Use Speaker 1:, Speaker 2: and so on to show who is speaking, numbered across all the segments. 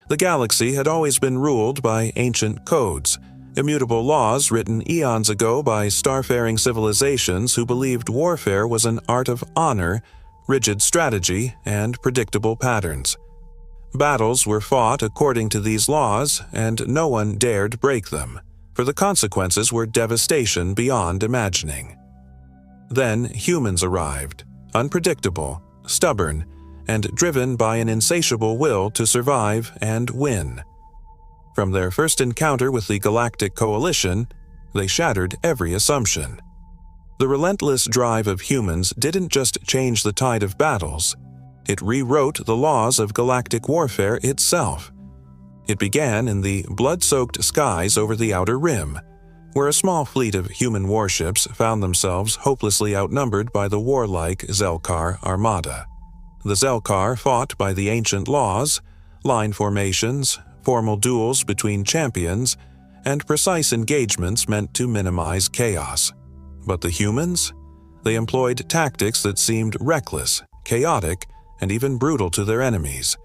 Speaker 1: The galaxy had always been ruled by ancient codes, immutable laws written eons ago by starfaring civilizations who believed warfare was an art of honor, rigid strategy, and predictable patterns. Battles were fought according to these laws, and no one dared break them, for the consequences were devastation beyond imagining. Then humans arrived, unpredictable, stubborn, and driven by an insatiable will to survive and win. From their first encounter with the Galactic Coalition, they shattered every assumption. The relentless drive of humans didn't just change the tide of battles, it rewrote the laws of galactic warfare itself. It began in the blood-soaked skies over the Outer Rim, where a small fleet of human warships found themselves hopelessly outnumbered by the warlike Zelkar armada. The Zelkar fought by the ancient laws, line formations, formal duels between champions, and precise engagements meant to minimize chaos. But the humans? They employed tactics that seemed reckless, chaotic, and even brutal to their enemies.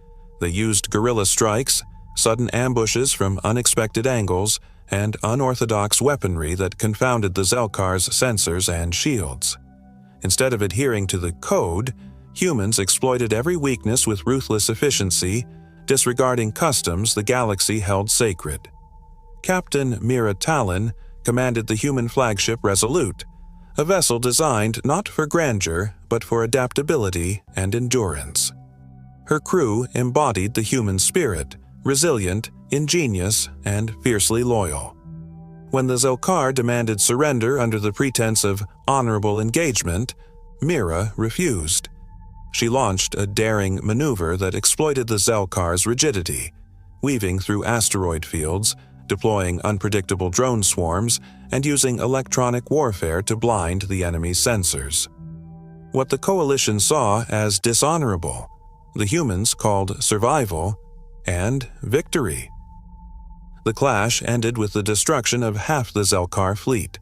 Speaker 1: They used guerrilla strikes, sudden ambushes from unexpected angles, and unorthodox weaponry that confounded the Zelkar's sensors and shields. Instead of adhering to the code, humans exploited every weakness with ruthless efficiency, disregarding customs the galaxy held sacred. Captain Mira Talon commanded the human flagship Resolute, a vessel designed not for grandeur but for adaptability and endurance. Her crew embodied the human spirit, resilient, ingenious, and fiercely loyal. When the Zelkar demanded surrender under the pretense of honorable engagement, Mira refused. She launched a daring maneuver that exploited the Zelkar's rigidity, weaving through asteroid fields, deploying unpredictable drone swarms, and using electronic warfare to blind the enemy's sensors. What the Coalition saw as dishonorable, the humans called survival and victory. The clash ended with the destruction of half the Zelkar fleet,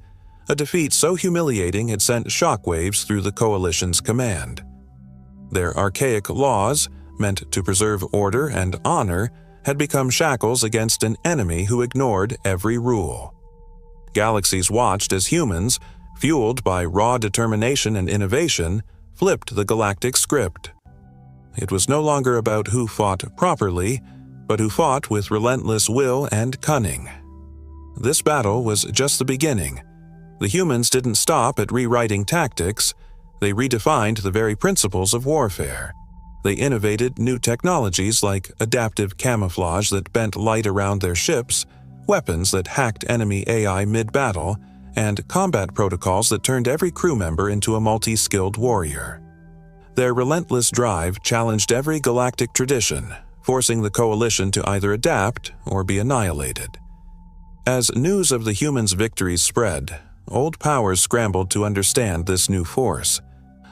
Speaker 1: a defeat so humiliating it sent shockwaves through the Coalition's command. Their archaic laws, meant to preserve order and honor, had become shackles against an enemy who ignored every rule. Galaxies watched as humans, fueled by raw determination and innovation, flipped the galactic script. It was no longer about who fought properly, but who fought with relentless will and cunning. This battle was just the beginning. The humans didn't stop at rewriting tactics, they redefined the very principles of warfare. They innovated new technologies like adaptive camouflage that bent light around their ships, weapons that hacked enemy AI mid-battle, and combat protocols that turned every crew member into a multi-skilled warrior. Their relentless drive challenged every galactic tradition, forcing the Coalition to either adapt or be annihilated. As news of the humans' victories spread, old powers scrambled to understand this new force.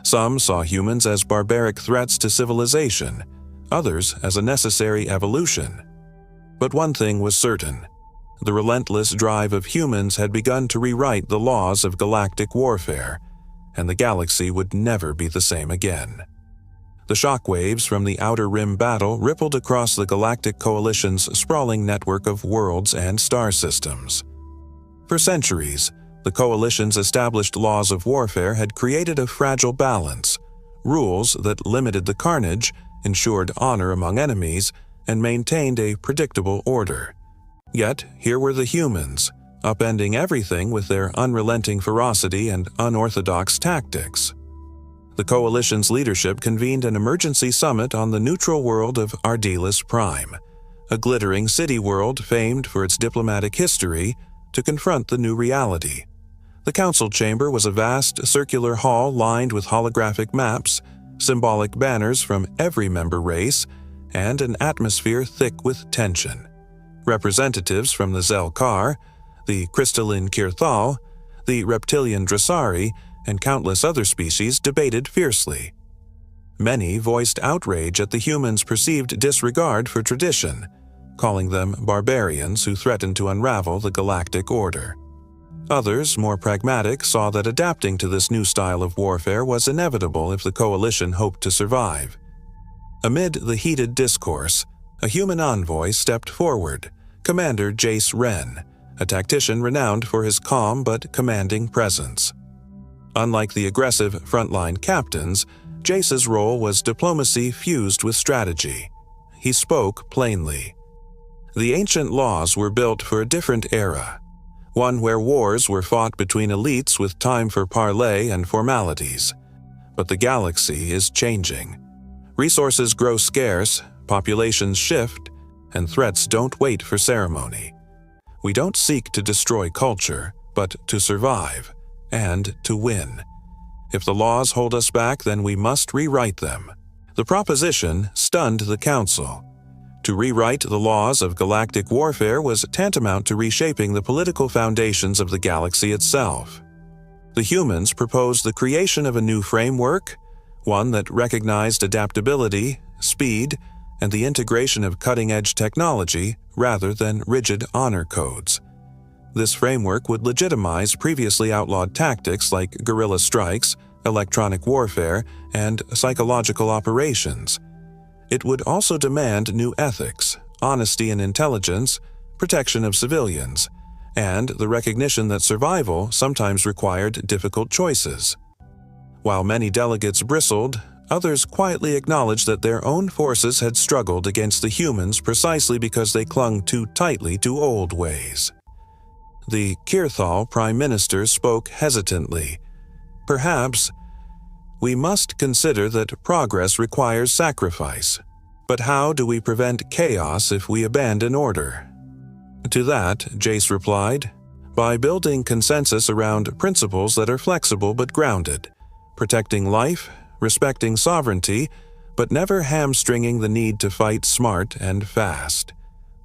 Speaker 1: Some saw humans as barbaric threats to civilization, others as a necessary evolution. But one thing was certain: the relentless drive of humans had begun to rewrite the laws of galactic warfare, and the galaxy would never be the same again. The shockwaves from the Outer Rim battle rippled across the Galactic Coalition's sprawling network of worlds and star systems. For centuries, the Coalition's established laws of warfare had created a fragile balance, rules that limited the carnage, ensured honor among enemies, and maintained a predictable order. Yet, here were the humans, upending everything with their unrelenting ferocity and unorthodox tactics. The Coalition's leadership convened an emergency summit on the neutral world of Ardelis Prime, a glittering city world famed for its diplomatic history, to confront the new reality. The council chamber was a vast circular hall lined with holographic maps, symbolic banners from every member race, and an atmosphere thick with tension. Representatives from the Zelkar, the crystalline Kirthal, the reptilian Dressari, and countless other species debated fiercely. Many voiced outrage at the humans' perceived disregard for tradition, calling them barbarians who threatened to unravel the galactic order. Others, more pragmatic, saw that adapting to this new style of warfare was inevitable if the Coalition hoped to survive. Amid the heated discourse, A human envoy stepped forward, Commander Jace Wren, a tactician renowned for his calm but commanding presence. Unlike the aggressive frontline captains, Jace's role was diplomacy fused with strategy. He spoke plainly. The ancient laws were built for a different era, one where wars were fought between elites with time for parley and formalities. But the galaxy is changing. Resources grow scarce, populations shift, and threats don't wait for ceremony. We don't seek to destroy culture, but to survive, and to win. If the laws hold us back, then we must rewrite them. The proposition stunned the Council. To rewrite the laws of galactic warfare was tantamount to reshaping the political foundations of the galaxy itself. The humans proposed the creation of a new framework, one that recognized adaptability, speed, and the integration of cutting-edge technology rather than rigid honor codes. This framework would legitimize previously outlawed tactics like guerrilla strikes, electronic warfare, and psychological operations. It would also demand new ethics, honesty and intelligence, protection of civilians, and the recognition that survival sometimes required difficult choices. While many delegates bristled, others quietly acknowledged that their own forces had struggled against the humans precisely because they clung too tightly to old ways. The Kirthal Prime Minister spoke hesitantly. Perhaps, we must consider that progress requires sacrifice. But how do we prevent chaos if we abandon order? To that, Jace replied, by building consensus around principles that are flexible but grounded, protecting life, respecting sovereignty, but never hamstringing the need to fight smart and fast.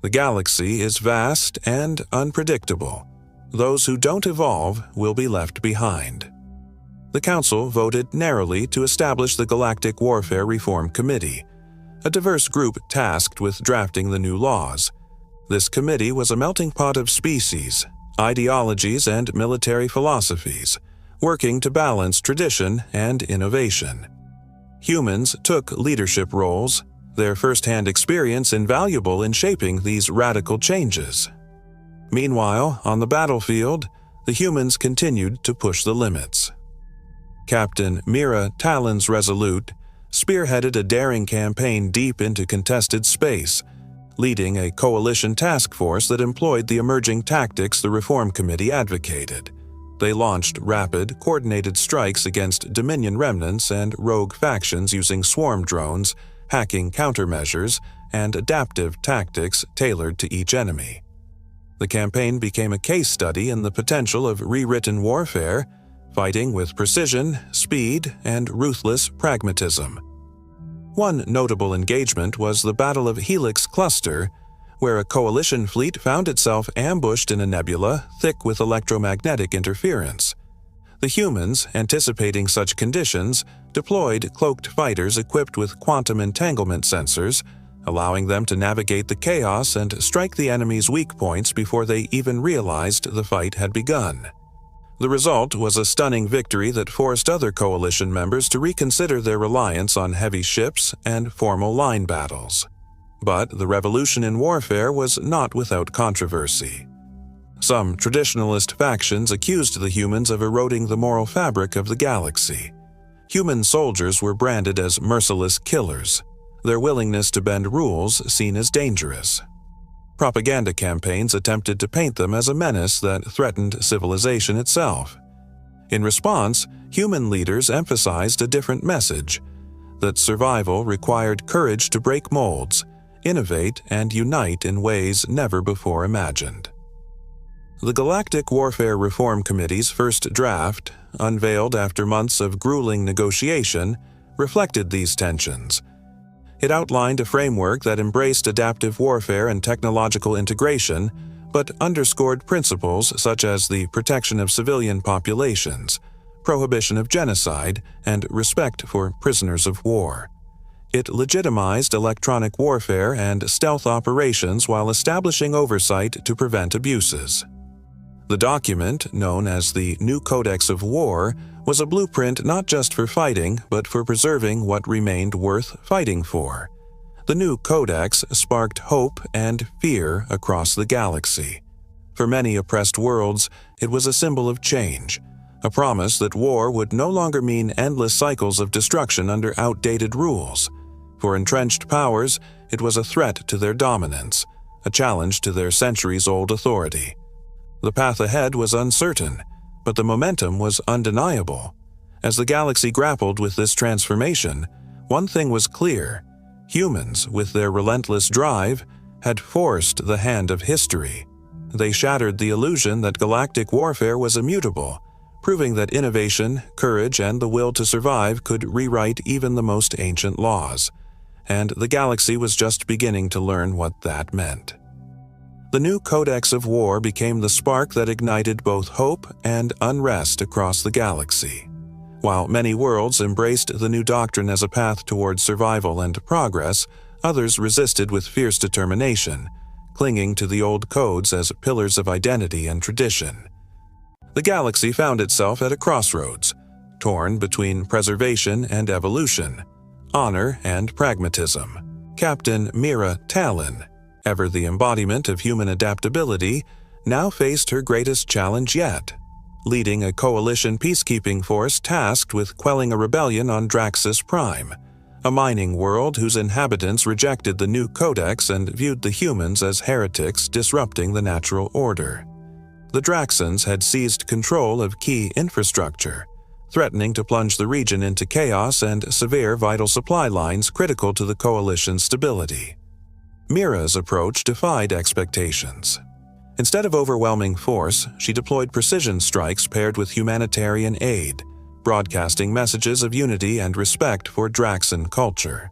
Speaker 1: The galaxy is vast and unpredictable. Those who don't evolve will be left behind. The Council voted narrowly to establish the Galactic Warfare Reform Committee, a diverse group tasked with drafting the new laws. This committee was a melting pot of species, ideologies, and military philosophies, working to balance tradition and innovation. Humans took leadership roles, their first-hand experience invaluable in shaping these radical changes. Meanwhile, on the battlefield, the humans continued to push the limits. Captain Mira Talons Resolute spearheaded a daring campaign deep into contested space, leading a coalition task force that employed the emerging tactics the Reform Committee advocated. They launched rapid, coordinated strikes against Dominion remnants and rogue factions using swarm drones, hacking countermeasures, and adaptive tactics tailored to each enemy. The campaign became a case study in the potential of rewritten warfare, fighting with precision, speed, and ruthless pragmatism. One notable engagement was the Battle of Helix Cluster, where a coalition fleet found itself ambushed in a nebula thick with electromagnetic interference. The humans, anticipating such conditions, deployed cloaked fighters equipped with quantum entanglement sensors, allowing them to navigate the chaos and strike the enemy's weak points before they even realized the fight had begun. The result was a stunning victory that forced other coalition members to reconsider their reliance on heavy ships and formal line battles. But the revolution in warfare was not without controversy. Some traditionalist factions accused the humans of eroding the moral fabric of the galaxy. Human soldiers were branded as merciless killers, their willingness to bend rules seen as dangerous. Propaganda campaigns attempted to paint them as a menace that threatened civilization itself. In response, human leaders emphasized a different message: that survival required courage to break molds, innovate, and unite in ways never before imagined. The Galactic Warfare Reform Committee's first draft, unveiled after months of grueling negotiation, reflected these tensions. It outlined a framework that embraced adaptive warfare and technological integration, but underscored principles such as the protection of civilian populations, prohibition of genocide, and respect for prisoners of war. It legitimized electronic warfare and stealth operations while establishing oversight to prevent abuses. The document, known as the New Codex of War, was a blueprint not just for fighting, but for preserving what remained worth fighting for. The new codex sparked hope and fear across the galaxy. For many oppressed worlds, it was a symbol of change, a promise that war would no longer mean endless cycles of destruction under outdated rules. For entrenched powers, it was a threat to their dominance, a challenge to their centuries-old authority. The path ahead was uncertain, but the momentum was undeniable. As the galaxy grappled with this transformation, one thing was clear: humans, with their relentless drive, had forced the hand of history. They shattered the illusion that galactic warfare was immutable, proving that innovation, courage, and the will to survive could rewrite even the most ancient laws. And the galaxy was just beginning to learn what that meant. The new Codex of War became the spark that ignited both hope and unrest across the galaxy. While many worlds embraced the new doctrine as a path towards survival and progress, others resisted with fierce determination, clinging to the old codes as pillars of identity and tradition. The galaxy found itself at a crossroads, torn between preservation and evolution, honor and pragmatism. Captain Mira Talon, ever the embodiment of human adaptability, now faced her greatest challenge yet, leading a coalition peacekeeping force tasked with quelling a rebellion on Draxus Prime, a mining world whose inhabitants rejected the new codex and viewed the humans as heretics disrupting the natural order. The Draxans had seized control of key infrastructure, threatening to plunge the region into chaos and sever vital supply lines critical to the coalition's stability. Mira's approach defied expectations. Instead of overwhelming force, she deployed precision strikes paired with humanitarian aid, broadcasting messages of unity and respect for Draxan culture.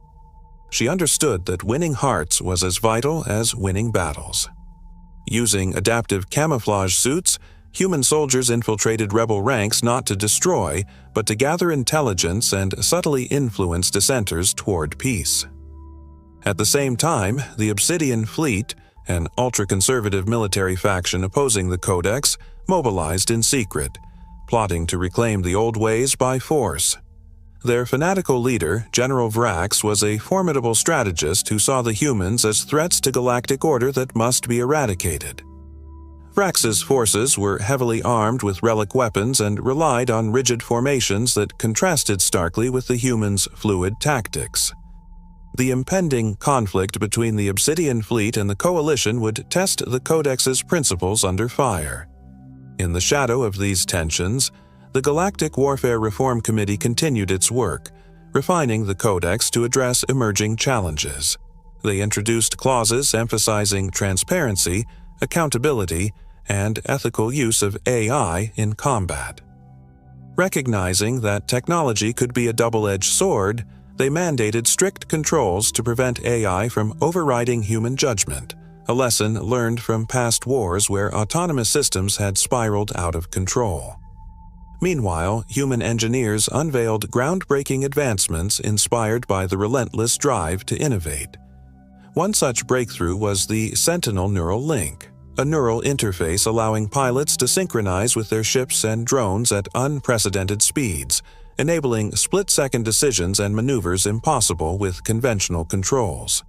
Speaker 1: She understood that winning hearts was as vital as winning battles. Using adaptive camouflage suits, human soldiers infiltrated rebel ranks not to destroy, but to gather intelligence and subtly influence dissenters toward peace. At the same time, the Obsidian Fleet, an ultra-conservative military faction opposing the Codex, mobilized in secret, plotting to reclaim the old ways by force. Their fanatical leader, General Vrax, was a formidable strategist who saw the humans as threats to galactic order that must be eradicated. Vrax's forces were heavily armed with relic weapons and relied on rigid formations that contrasted starkly with the humans' fluid tactics. The impending conflict between the Obsidian Fleet and the Coalition would test the Codex's principles under fire. In the shadow of these tensions, the Galactic Warfare Reform Committee continued its work, refining the Codex to address emerging challenges. They introduced clauses emphasizing transparency, accountability, and ethical use of AI in combat. Recognizing that technology could be a double-edged sword, they mandated strict controls to prevent AI from overriding human judgment, a lesson learned from past wars where autonomous systems had spiraled out of control. Meanwhile, human engineers unveiled groundbreaking advancements inspired by the relentless drive to innovate. One such breakthrough was the Sentinel Neural Link, a neural interface allowing pilots to synchronize with their ships and drones at unprecedented speeds, enabling split-second decisions and maneuvers impossible with conventional controls.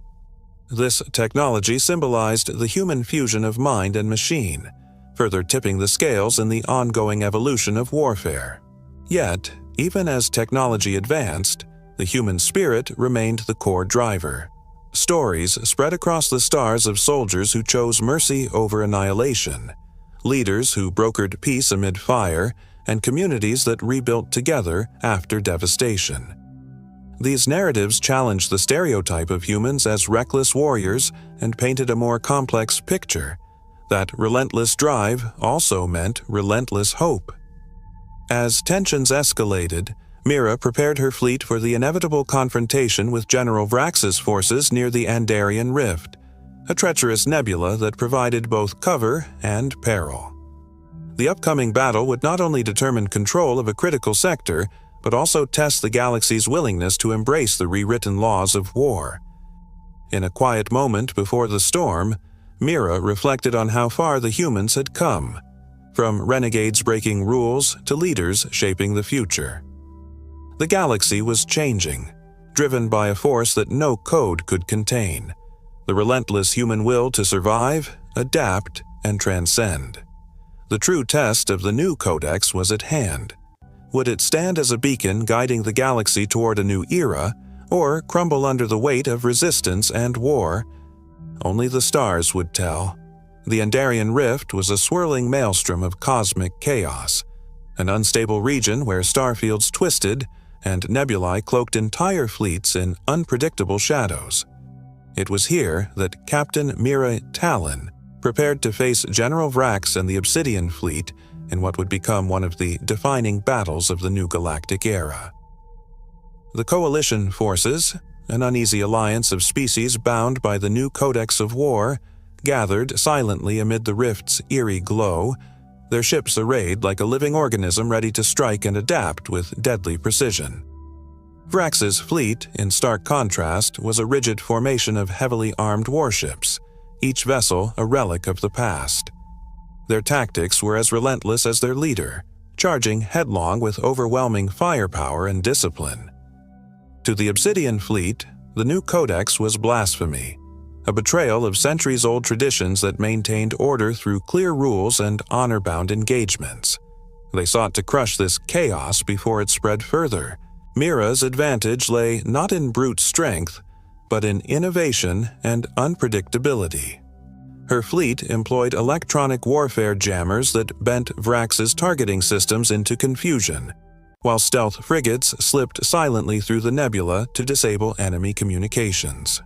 Speaker 1: This technology symbolized the human fusion of mind and machine, further tipping the scales in the ongoing evolution of warfare. Yet, even as technology advanced, the human spirit remained the core driver. Stories spread across the stars of soldiers who chose mercy over annihilation, leaders who brokered peace amid fire, and communities that rebuilt together after devastation. These narratives challenged the stereotype of humans as reckless warriors and painted a more complex picture. That relentless drive also meant relentless hope. As tensions escalated, Mira prepared her fleet for the inevitable confrontation with General Vrax's forces near the Andarian Rift, a treacherous nebula that provided both cover and peril. The upcoming battle would not only determine control of a critical sector, but also test the galaxy's willingness to embrace the rewritten laws of war. In a quiet moment before the storm, Mira reflected on how far the humans had come, from renegades breaking rules to leaders shaping the future. The galaxy was changing, driven by a force that no code could contain: the relentless human will to survive, adapt, and transcend. The true test of the new codex was at hand. Would it stand as a beacon guiding the galaxy toward a new era, or crumble under the weight of resistance and war? Only the stars would tell. The Andarian Rift was a swirling maelstrom of cosmic chaos, an unstable region where starfields twisted and nebulae cloaked entire fleets in unpredictable shadows. It was here that Captain Mira Talon prepared to face General Vrax and the Obsidian Fleet in what would become one of the defining battles of the new galactic era. The Coalition forces, an uneasy alliance of species bound by the new Codex of War, gathered silently amid the rift's eerie glow, their ships arrayed like a living organism ready to strike and adapt with deadly precision. Vrax's fleet, in stark contrast, was a rigid formation of heavily armed warships, each vessel a relic of the past. Their tactics were as relentless as their leader, charging headlong with overwhelming firepower and discipline. To the Obsidian Fleet, the new codex was blasphemy, a betrayal of centuries-old traditions that maintained order through clear rules and honor-bound engagements. They sought to crush this chaos before it spread further. Mira's advantage lay not in brute strength, but in innovation and unpredictability. Her fleet employed electronic warfare jammers that bent Vrax's targeting systems into confusion, while stealth frigates slipped silently through the nebula to disable enemy communications.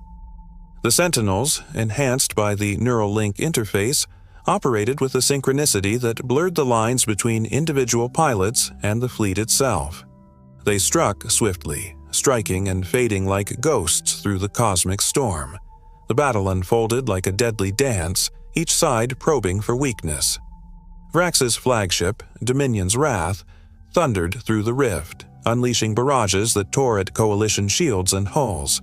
Speaker 1: The Sentinels, enhanced by the neural link interface, operated with a synchronicity that blurred the lines between individual pilots and the fleet itself. They struck swiftly, striking and fading like ghosts through the cosmic storm. The battle unfolded like a deadly dance, each side probing for weakness. Vrax's flagship, Dominion's Wrath, thundered through the rift, unleashing barrages that tore at Coalition shields and hulls.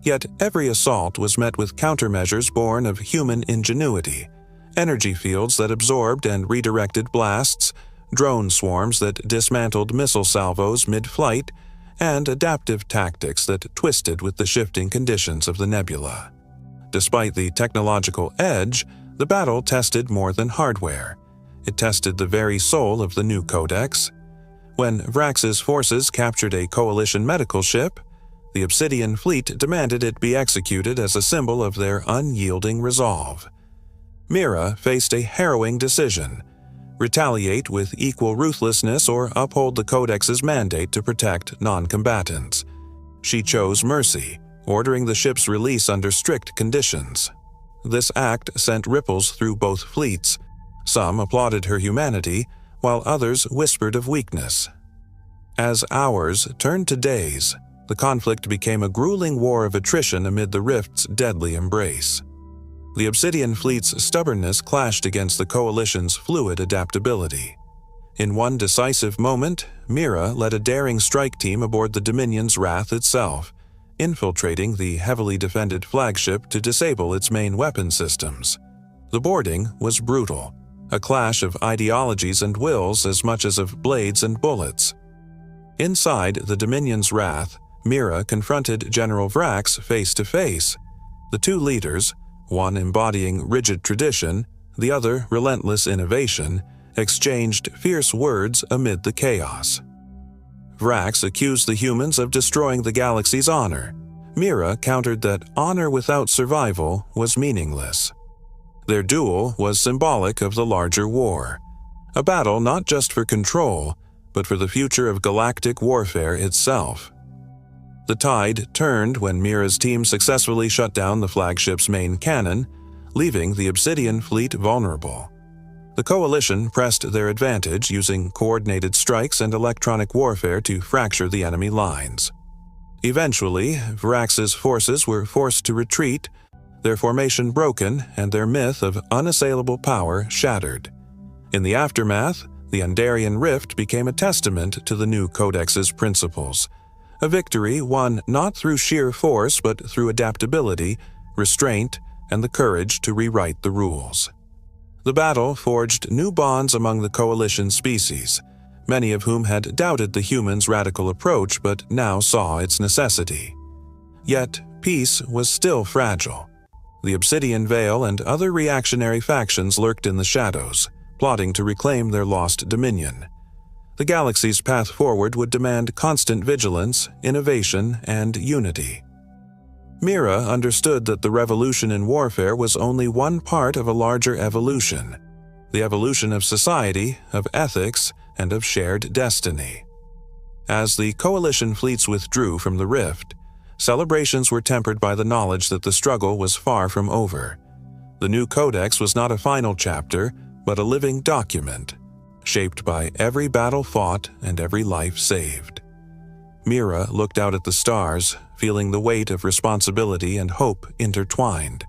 Speaker 1: Yet every assault was met with countermeasures born of human ingenuity: energy fields that absorbed and redirected blasts, drone swarms that dismantled missile salvos mid-flight, and adaptive tactics that twisted with the shifting conditions of the nebula. Despite the technological edge, the battle tested more than hardware. It tested the very soul of the new codex. When Vrax's forces captured a Coalition medical ship, the Obsidian Fleet demanded it be executed as a symbol of their unyielding resolve. Mira faced a harrowing decision: retaliate with equal ruthlessness or uphold the Codex's mandate to protect non-combatants. She chose mercy, ordering the ship's release under strict conditions. This act sent ripples through both fleets. Some applauded her humanity, while others whispered of weakness. As hours turned to days, the conflict became a grueling war of attrition amid the rift's deadly embrace. The Obsidian Fleet's stubbornness clashed against the Coalition's fluid adaptability. In one decisive moment, Mira led a daring strike team aboard the Dominion's Wrath itself, infiltrating the heavily defended flagship to disable its main weapon systems. The boarding was brutal, a clash of ideologies and wills as much as of blades and bullets. Inside the Dominion's Wrath, Mira confronted General Vrax face to face. The two leaders, one embodying rigid tradition, the other relentless innovation, exchanged fierce words amid the chaos. Vrax accused the humans of destroying the galaxy's honor. Mira countered that honor without survival was meaningless. Their duel was symbolic of the larger war, a battle not just for control, but for the future of galactic warfare itself. The tide turned when Mira's team successfully shut down the flagship's main cannon, leaving the Obsidian Fleet vulnerable. The Coalition pressed their advantage using coordinated strikes and electronic warfare to fracture the enemy lines. Eventually, Vrax's forces were forced to retreat, their formation broken and their myth of unassailable power shattered. In the aftermath, the Andarian Rift became a testament to the new Codex's principles, a victory won not through sheer force but through adaptability, restraint, and the courage to rewrite the rules. The battle forged new bonds among the Coalition species, many of whom had doubted the humans' radical approach but now saw its necessity. Yet, peace was still fragile. The Obsidian Veil and other reactionary factions lurked in the shadows, plotting to reclaim their lost dominion. The galaxy's path forward would demand constant vigilance, innovation, and unity. Mira understood that the revolution in warfare was only one part of a larger evolution, the evolution of society, of ethics, and of shared destiny. As the Coalition fleets withdrew from the Rift, celebrations were tempered by the knowledge that the struggle was far from over. The new Codex was not a final chapter, but a living document, shaped by every battle fought and every life saved. Mira looked out at the stars, feeling the weight of responsibility and hope intertwined.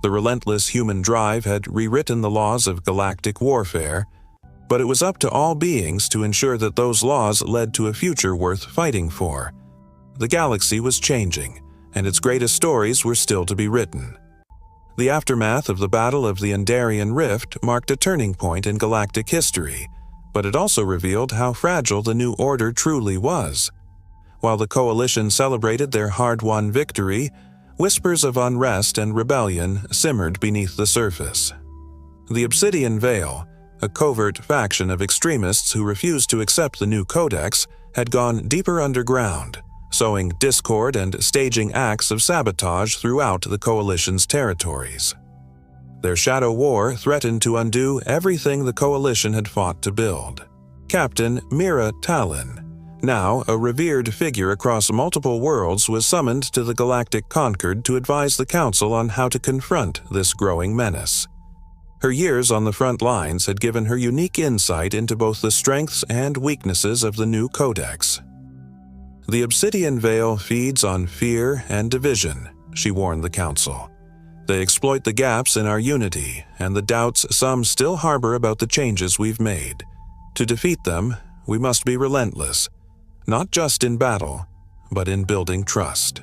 Speaker 1: The relentless human drive had rewritten the laws of galactic warfare, but it was up to all beings to ensure that those laws led to a future worth fighting for. The galaxy was changing, and its greatest stories were still to be written. The aftermath of the Battle of the Endarian Rift marked a turning point in galactic history, but it also revealed how fragile the New Order truly was. While the Coalition celebrated their hard-won victory, whispers of unrest and rebellion simmered beneath the surface. The Obsidian Veil, a covert faction of extremists who refused to accept the new Codex, had gone deeper underground, sowing discord and staging acts of sabotage throughout the Coalition's territories. Their shadow war threatened to undo everything the Coalition had fought to build. Captain Mira Talon, now a revered figure across multiple worlds, was summoned to the Galactic Concord to advise the Council on how to confront this growing menace. Her years on the front lines had given her unique insight into both the strengths and weaknesses of the new Codex. "The Obsidian Veil feeds on fear and division," she warned the Council. "They exploit the gaps in our unity and the doubts some still harbor about the changes we've made. To defeat them, we must be relentless, not just in battle, but in building trust."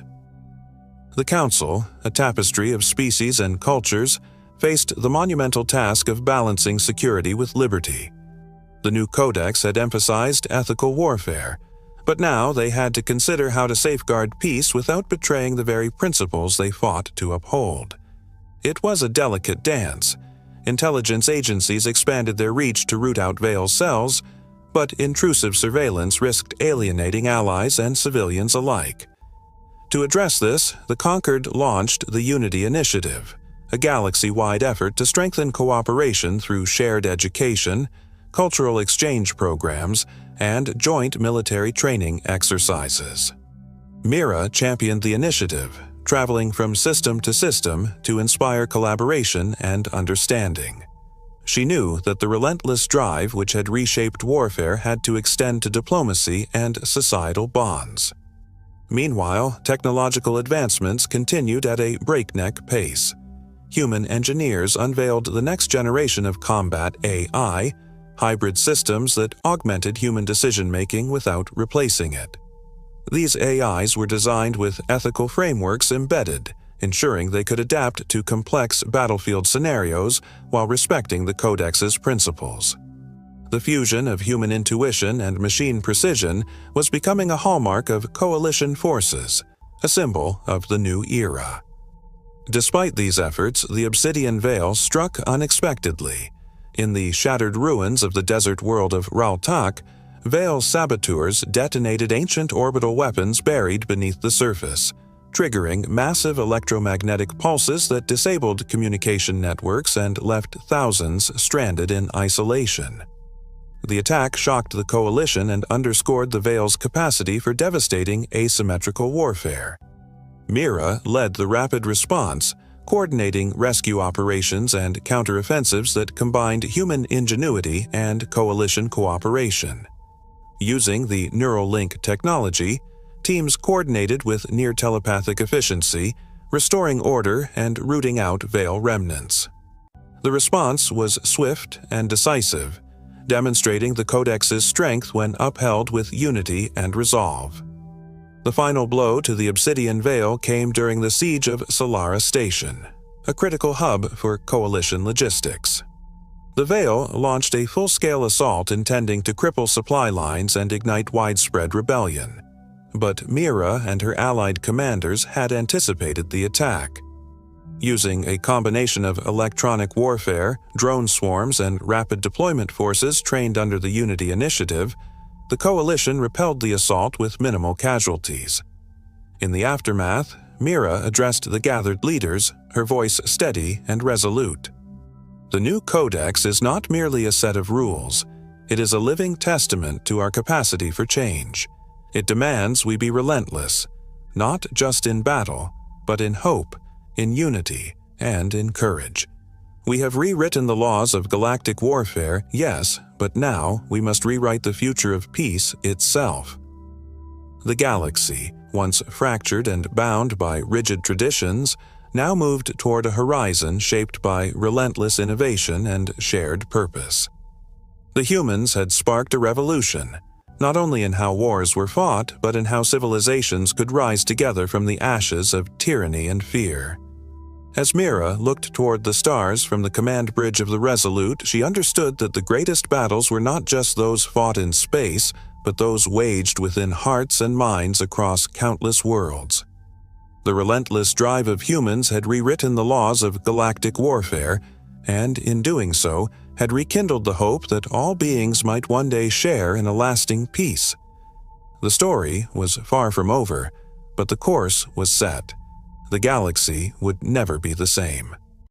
Speaker 1: The Council, a tapestry of species and cultures, faced the monumental task of balancing security with liberty. The new Codex had emphasized ethical warfare, but now they had to consider how to safeguard peace without betraying the very principles they fought to uphold. It was a delicate dance. Intelligence agencies expanded their reach to root out Veil's cells, but intrusive surveillance risked alienating allies and civilians alike. To address this, the Concord launched the Unity Initiative, a galaxy-wide effort to strengthen cooperation through shared education, cultural exchange programs, and joint military training exercises. Mira championed the initiative, traveling from system to system to inspire collaboration and understanding. She knew that the relentless drive which had reshaped warfare had to extend to diplomacy and societal bonds. Meanwhile, technological advancements continued at a breakneck pace. Human engineers unveiled the next generation of combat AI, hybrid systems that augmented human decision-making without replacing it. These AIs were designed with ethical frameworks embedded, ensuring they could adapt to complex battlefield scenarios while respecting the Codex's principles. The fusion of human intuition and machine precision was becoming a hallmark of Coalition forces, a symbol of the new era. Despite these efforts, the Obsidian Veil struck unexpectedly. In the shattered ruins of the desert world of Raltak, Veil's saboteurs detonated ancient orbital weapons buried beneath the surface, triggering massive electromagnetic pulses that disabled communication networks and left thousands stranded in isolation. The attack shocked the Coalition and underscored the Veil's capacity for devastating asymmetrical warfare. Mira led the rapid response, coordinating rescue operations and counteroffensives that combined human ingenuity and Coalition cooperation. Using the neural link technology, teams coordinated with near-telepathic efficiency, restoring order and rooting out Veil remnants. The response was swift and decisive, demonstrating the Codex's strength when upheld with unity and resolve. The final blow to the Obsidian Veil came during the siege of Solara Station, a critical hub for Coalition logistics. The Veil launched a full-scale assault intending to cripple supply lines and ignite widespread rebellion. But Mira and her allied commanders had anticipated the attack. Using a combination of electronic warfare, drone swarms, and rapid deployment forces trained under the Unity Initiative, the Coalition repelled the assault with minimal casualties. In the aftermath, Mira addressed the gathered leaders, her voice steady and resolute. The new Codex is not merely a set of rules. It is a living testament to our capacity for change. It demands we be relentless, not just in battle, but in hope, in unity, and in courage. We have rewritten the laws of galactic warfare, yes, but now we must rewrite the future of peace itself. The galaxy, once fractured and bound by rigid traditions, now moved toward a horizon shaped by relentless innovation and shared purpose. The humans had sparked a revolution, not only in how wars were fought, but in how civilizations could rise together from the ashes of tyranny and fear. As Mira looked toward the stars from the command bridge of the Resolute, she understood that the greatest battles were not just those fought in space, but those waged within hearts and minds across countless worlds. The relentless drive of humans had rewritten the laws of galactic warfare, and in doing so, had rekindled the hope that all beings might one day share in a lasting peace. The story was far from over, but the course was set. The galaxy would never be the same.